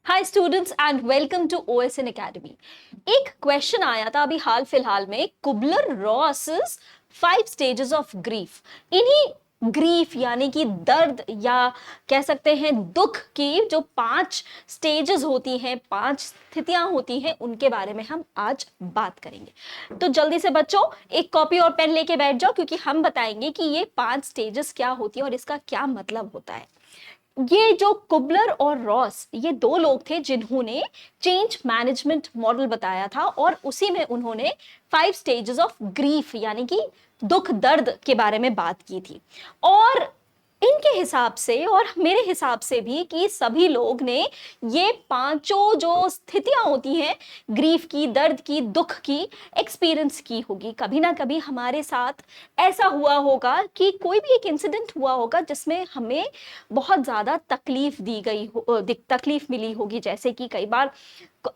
Hi students and welcome to OSN academy. एक question आया था अभी हाल फिलहाल में, Kubler Ross's 5 stages of grief. इन्हीं ग्रीफ यानी कि दर्द या कह सकते हैं दुख की जो 5 स्टेजेस होती हैं, 5 स्थितियां होती हैं, उनके बारे में हम आज बात करेंगे। तो जल्दी से बच्चों एक कॉपी और पेन लेके बैठ जाओ, क्योंकि हम बताएंगे कि ये 5 स्टेजेस क्या होती है और इसका क्या मतलब होता है। ये जो कुबलर और रॉस, ये दो लोग थे जिन्होंने चेंज मैनेजमेंट मॉडल बताया था और उसी में उन्होंने 5 स्टेजेस ऑफ ग्रीफ यानी कि दुख दर्द के बारे में बात की थी। और इनके हिसाब से और मेरे हिसाब से भी कि सभी लोग ने ये पांचों जो स्थितियां होती हैं, ग्रीफ की, दर्द की, दुख की, एक्सपीरियंस की होगी। कभी ना कभी हमारे साथ ऐसा हुआ होगा कि कोई भी एक इंसिडेंट हुआ होगा जिसमें हमें बहुत ज्यादा तकलीफ दी गई हो, तकलीफ मिली होगी। जैसे कि कई बार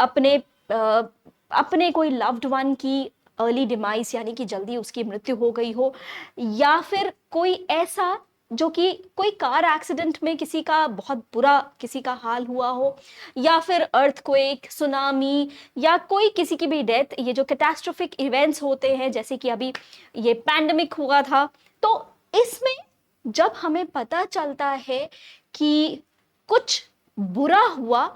अपने अपने कोई लव्ड वन की अर्ली डिमाइस यानी कि जल्दी उसकी मृत्यु हो गई हो, या फिर कोई ऐसा जो कि कोई कार एक्सीडेंट में किसी का बहुत बुरा किसी का हाल हुआ हो, या फिर अर्थक्वेक, सुनामी, या कोई किसी की भी डेथ। ये जो कैटास्ट्रोफिक इवेंट्स होते हैं, जैसे कि अभी ये पैंडेमिक हुआ था, तो इसमें जब हमें पता चलता है कि कुछ बुरा हुआ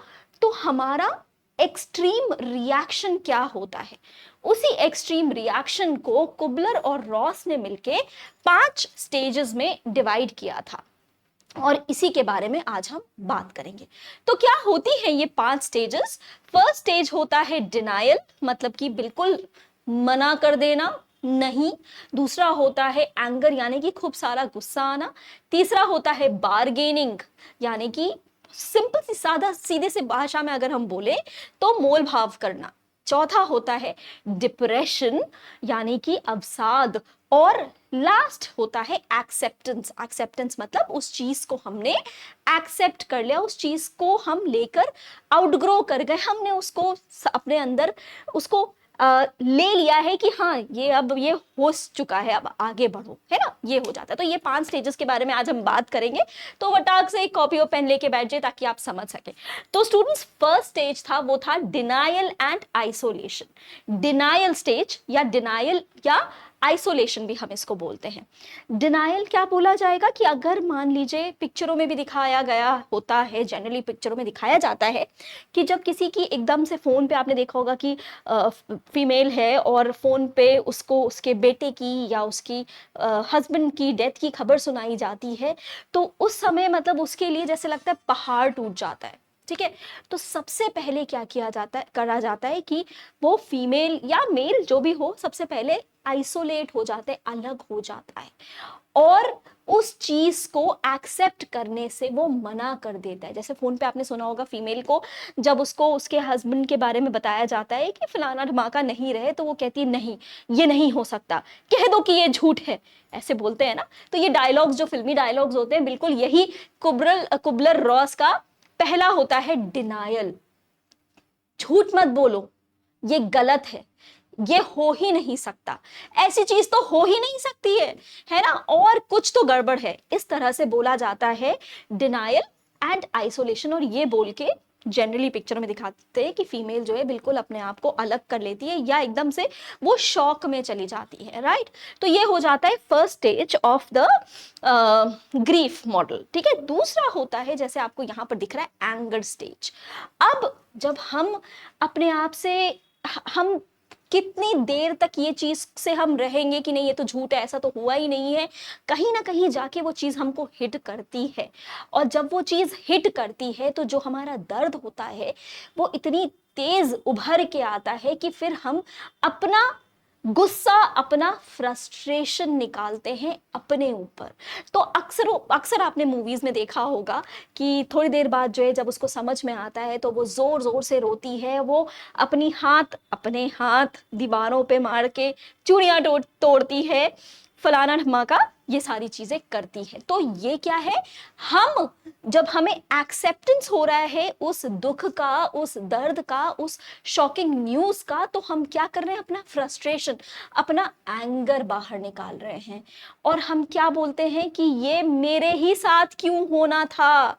तो हमारा एक्सट्रीम रिएक्शन क्या होता है, उसी एक्सट्रीम रिएक्शन को कुबलर और रॉस ने मिलके 5 स्टेजेस में डिवाइड किया था और इसी के बारे में आज हम बात करेंगे। तो क्या होती है ये 5 स्टेजेस? फर्स्ट स्टेज होता है डिनायल, मतलब कि बिल्कुल मना कर देना, नहीं। दूसरा होता है एंगर यानी कि खूब सारा गुस्सा आना। तीसरा होता है बारगेनिंग यानी कि सिंपल सी सादा सीधे से भाषा में अगर हम बोले तो मोल भाव करना। चौथा होता है डिप्रेशन यानी कि अवसाद। और लास्ट होता है एक्सेप्टेंस। एक्सेप्टेंस मतलब उस चीज को हमने एक्सेप्ट कर लिया, उस चीज को हम लेकर आउटग्रो कर गए, हमने उसको अपने अंदर उसको ले लिया है कि हाँ ये अब ये हो चुका है, अब आगे बढ़ो, है ना, ये हो जाता है। तो ये 5 स्टेजेस के बारे में आज हम बात करेंगे। तो वटाक से एक कॉपी और पेन लेके बैठ जाए ताकि आप समझ सके। तो स्टूडेंट्स फर्स्ट स्टेज था वो था denial and isolation. Denial stage या डिनायल या आइसोलेशन भी हम इसको बोलते हैं। डिनायल क्या बोला जाएगा कि अगर मान लीजिए पिक्चरों में भी दिखाया गया होता है, जनरली पिक्चरों में दिखाया जाता है कि जब किसी की एकदम से फोन पे आपने देखा होगा कि फीमेल है और फोन पे उसको उसके बेटे की या उसकी हस्बैंड की डेथ की खबर सुनाई जाती है, तो उस समय मतलब उसके लिए जैसे लगता है पहाड़ टूट जाता है। ठीक है, तो सबसे पहले क्या किया जाता है, करा जाता है कि वो फीमेल या मेल जो भी हो, सबसे पहले आइसोलेट हो जाते हैं, अलग हो जाता है और उस चीज को एक्सेप्ट करने से वो मना कर देता है। जैसे फोन पे आपने सुना होगा फीमेल को जब उसको उसके हस्बैंड के बारे में बताया जाता है कि फलाना धमाका नहीं रहे, तो वो कहती है नहीं ये नहीं हो सकता, कह दो कि ये झूठ है, ऐसे बोलते हैं ना। तो ये डायलॉग्स जो फिल्मी डायलॉग्स होते हैं, बिल्कुल यही कुबलर रॉस का पहला होता है डिनायल। झूठ मत बोलो, ये गलत है, ये हो ही नहीं सकता, ऐसी चीज तो हो ही नहीं सकती है ना, और कुछ तो गड़बड़ है, इस तरह से बोला जाता है डिनायल एंड आइसोलेशन। और ये बोल के जनरली पिक्चर में दिखाते हैं कि फीमेल जो है बिल्कुल अपने आप को अलग कर लेती है या एकदम से वो शॉक में चली जाती है, राइट। तो ये हो जाता है first stage of the grief model. ठीक है, दूसरा होता है जैसे आपको यहां पर दिख रहा है एंगर स्टेज। अब जब हम अपने आप से हम कितनी देर तक ये चीज से हम रहेंगे कि नहीं ये तो झूठ है, ऐसा तो हुआ ही नहीं है, कहीं ना कहीं जाके वो चीज हमको हिट करती है। और जब वो चीज हिट करती है तो जो हमारा दर्द होता है वो इतनी तेज उभर के आता है कि फिर हम अपना गुस्सा, अपना फ्रस्ट्रेशन निकालते हैं अपने ऊपर। तो अक्सर अक्सर आपने मूवीज में देखा होगा कि थोड़ी देर बाद जो है जब उसको समझ में आता है तो वो जोर जोर से रोती है, वो अपने हाथ दीवारों पे मार के चूड़ियां तोड़ती है, फलाना धमाका, ये सारी चीजें करती है। तो ये क्या है, हम जब हमें एक्सेप्टेंस हो रहा है उस दुख का, उस दर्द का, उस शॉकिंग न्यूज का, तो हम क्या कर रहे हैं, अपना फ्रस्ट्रेशन, अपना एंगर बाहर निकाल रहे हैं। और हम क्या बोलते हैं कि ये मेरे ही साथ क्यों होना था,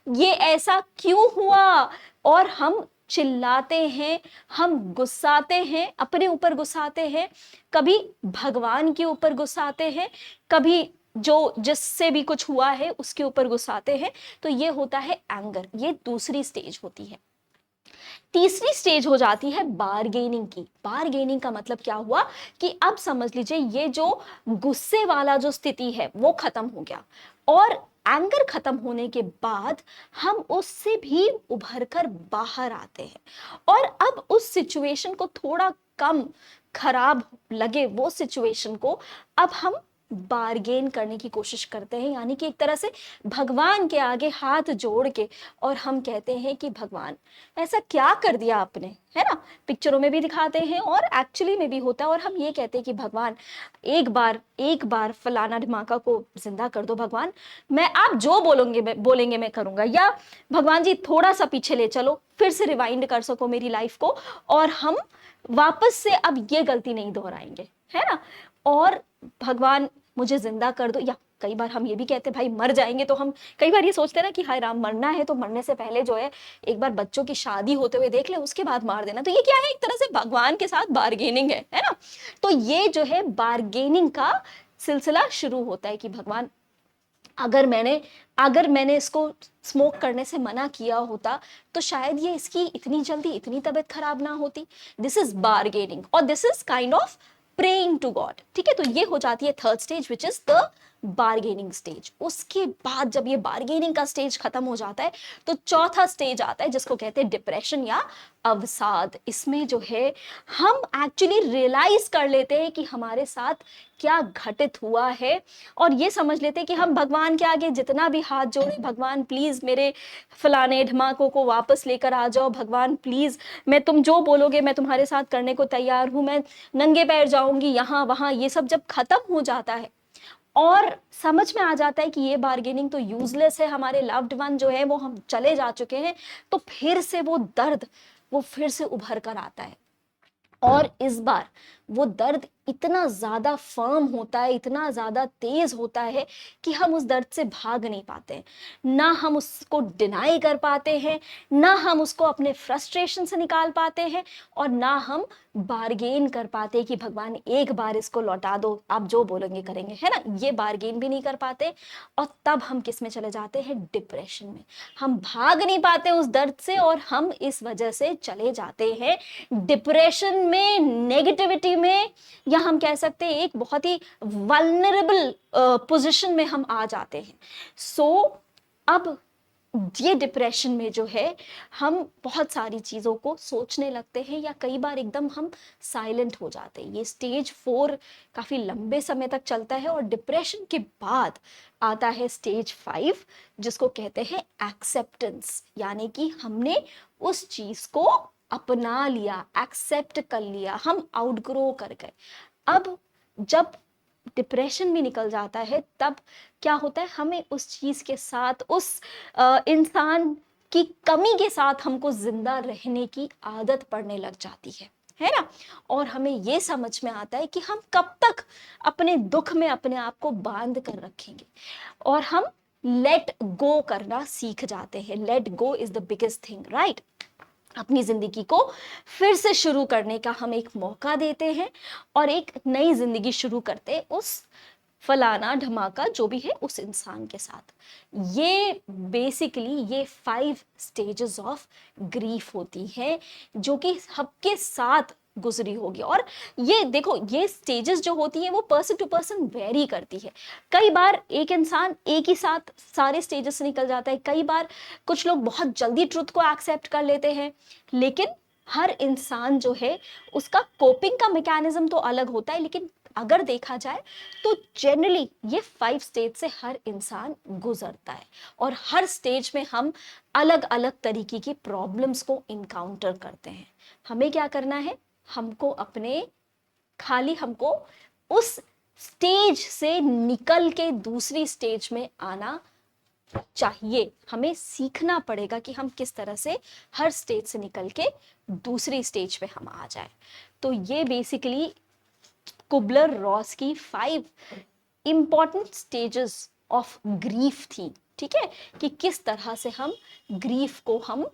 ये ऐसा क्यों हुआ, और हम चिल्लाते हैं, हम गुस्साते हैं, अपने ऊपर गुस्साते हैं, कभी भगवान के ऊपर गुस्साते हैं, कभी जो जिससे भी कुछ हुआ है उसके ऊपर गुस्साते हैं। तो ये होता है एंगर, ये दूसरी स्टेज होती है। तीसरी स्टेज हो जाती है बारगेनिंग की। बारगेनिंग का मतलब क्या हुआ कि अब समझ लीजिए ये जो गुस्से वाला जो स्थिति है वो खत्म हो गया, और एंगर खत्म होने के बाद हम उससे भी उभर कर बाहर आते हैं, और अब उस सिचुएशन को थोड़ा कम खराब लगे वो सिचुएशन को, अब हम बारगेन करने की कोशिश करते हैं, यानी कि एक तरह से भगवान के आगे हाथ जोड़ के, और हम कहते हैं कि भगवान ऐसा क्या कर दिया आपने, है ना। पिक्चरों में भी दिखाते हैं और एक्चुअली में भी होता है, और हम ये कहते हैं कि भगवान एक बार फलाना ढिमाका को जिंदा कर दो भगवान, मैं आप जो बोलेंगे मैं करूंगा, या भगवान जी थोड़ा सा पीछे ले चलो, फिर से रिवाइंड कर सको मेरी लाइफ को, और हम वापस से अब ये गलती नहीं दोहराएंगे, है ना। और भगवान मुझे जिंदा कर दो, या कई बार हम ये भी कहते हैं भाई मर जाएंगे तो हम कई बार ये सोचते हैं ना कि हाय राम, मरना है तो मरने से पहले जो है एक बार बच्चों की शादी होते हुए देख ले, उसके बाद मार देना। तो ये क्या है, एक तरह से भगवान के साथ बार्गेनिंग है ना। तो ये जो है बार्गेनिंग का सिलसिला शुरू होता है कि भगवान अगर मैंने इसको स्मोक करने से मना किया होता तो शायद ये इसकी इतनी जल्दी इतनी तबीयत खराब ना होती। दिस इज बार्गेनिंग, और this is kind of praying to God, ठीक है। तो ये हो जाती है third stage which is the bargaining stage. उसके बाद जब ये बार्गेनिंग का स्टेज खत्म हो जाता है तो चौथा स्टेज आता है जिसको कहते हैं डिप्रेशन या अवसाद। इसमें जो है हम एक्चुअली रियलाइज कर लेते हैं कि हमारे साथ क्या घटित हुआ है, और ये समझ लेते हैं कि हम भगवान के आगे जितना भी हाथ जोड़े, भगवान प्लीज मेरे फलाने ढमाकों को वापस लेकर आ जाओ, भगवान प्लीज मैं तुम जो बोलोगे मैं तुम्हारे साथ करने को तैयार हूं, मैं नंगे पैर जाऊंगी यहाँ वहां। ये सब जब खत्म हो जाता है और समझ में आ जाता है कि ये बार्गेनिंग तो यूजलेस है, हमारे लव्ड वन जो है वो हम चले जा चुके हैं, तो फिर से वो दर्द वो फिर से उभर कर आता है। और इस बार वो दर्द इतना ज्यादा फर्म होता है, इतना ज्यादा तेज होता है कि हम उस दर्द से भाग नहीं पाते हैं, ना हम उसको डिनाई कर पाते हैं, ना हम उसको अपने फ्रस्ट्रेशन से निकाल पाते हैं, और ना हम बार्गेन कर पाते कि भगवान एक बार इसको लौटा दो, आप जो बोलेंगे करेंगे, है ना। ये बार्गेन भी नहीं कर पाते, और तब हम किस में चले जाते हैं, डिप्रेशन में। हम भाग नहीं पाते उस दर्द से, और हम इस वजह से चले जाते हैं डिप्रेशन में, नेगेटिविटी में, या हम कह सकते हैं एक बहुत ही वल्नरेबल पोजीशन में हम आ जाते हैं। सो अब ये डिप्रेशन में जो है हम बहुत सारी चीज़ों को सोचने लगते हैं, या कई बार एकदम हम साइलेंट हो जाते हैं। ये स्टेज 4 काफ़ी लंबे समय तक चलता है, और डिप्रेशन के बाद आता है स्टेज 5 जिसको कहते हैं एक्सेप्टेंस, यानी कि हमने उस चीज़ को अपना लिया, एक्सेप्ट कर लिया, हम आउटग्रो कर गए। अब जब डिप्रेशन भी निकल जाता है तब क्या होता है, हमें उस चीज के साथ, उस इंसान की कमी के साथ हमको जिंदा रहने की आदत पड़ने लग जाती है ना। और हमें ये समझ में आता है कि हम कब तक अपने दुख में अपने आप को बांध कर रखेंगे, और हम लेट गो करना सीख जाते हैं। Let go is the biggest thing, right. अपनी जिंदगी को फिर से शुरू करने का हम एक मौका देते हैं, और एक नई जिंदगी शुरू करते हैं उस फलाना धमाका जो भी है उस इंसान के साथ। ये बेसिकली ये 5 स्टेजेस ऑफ ग्रीफ होती है जो कि सबके साथ गुजरी होगी। और ये देखो, ये स्टेजेस जो होती है वो पर्सन टू पर्सन वेरी करती है। कई बार एक इंसान एक ही साथ सारे स्टेजेस से निकल जाता है, कई बार कुछ लोग बहुत जल्दी ट्रुथ को एक्सेप्ट कर लेते हैं, लेकिन हर इंसान जो है उसका कोपिंग का मैकेनिज्म तो अलग होता है। लेकिन अगर देखा जाए तो जनरली ये 5 स्टेज से हर इंसान गुजरता है, और हर स्टेज में हम अलग अलग तरीके की प्रॉब्लम्स को इनकाउंटर करते हैं। हमें क्या करना है, हमको उस स्टेज से निकल के दूसरी स्टेज में आना चाहिए। हमें सीखना पड़ेगा कि हम किस तरह से हर स्टेज से निकल के दूसरी स्टेज पे हम आ जाए। तो ये बेसिकली कुबलर रॉस की 5 इंपॉर्टेंट स्टेजेस ऑफ ग्रीफ थी, ठीक है, कि किस तरह से हम ग्रीफ को हम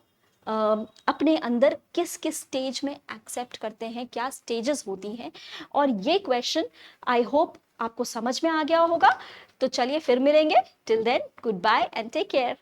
अपने अंदर किस किस स्टेज में एक्सेप्ट करते हैं, क्या स्टेजेस होती हैं। और ये क्वेश्चन आई होप आपको समझ में आ गया होगा। तो चलिए फिर मिलेंगे, till then goodbye and take care.